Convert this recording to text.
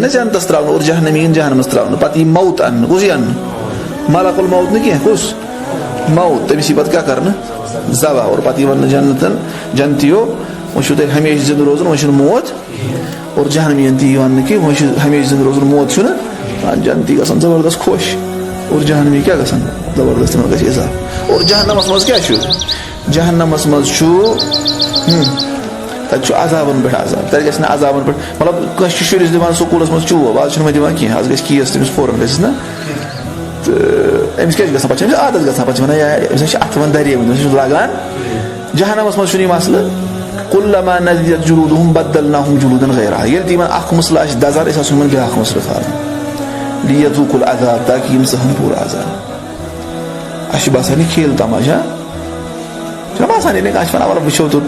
न जन्नतस त्रावन और जहन्नमीन जहन्नमस त्रावन पत मौत अन्न कुस मलकुल मौत न कह कुस मौत तमिस पे क्या करना जबा और पत वन जन्नतन जन्नतियो वो तुम हमेशा जिंद रोजन वो मौत और जहन्नमीन वन कि वो हमेशा जिंद रोजन मौत जन्नती ग जबरदस्त खुश और जहन्नमी क्या ग जबरदस्त इजाब और जहन्नमस मज क्या जहन्नमस मज तक अजाबन पे अजाब तक गि अजाबन पे मतलब शुरिस दिवान स्कूलस मज चूब आज दिवान कह आज गीस तमिस फौरन गस ना तो अमिस क्या पे आदत ग पे वन अत वन दरिया लगान जहन्नमस मज मसल कुल्लमा नज़िजत जुलूदुहुम बद्दलनाहुम जुलूदन गैरहा ये तिमन अख मसल दजर मन ब्या मसल खान लियज़ूकुल अज़ाब ताकि यम सहन पूरा अज़ाब अश बासान खेल तमाशा बासान कह वो तो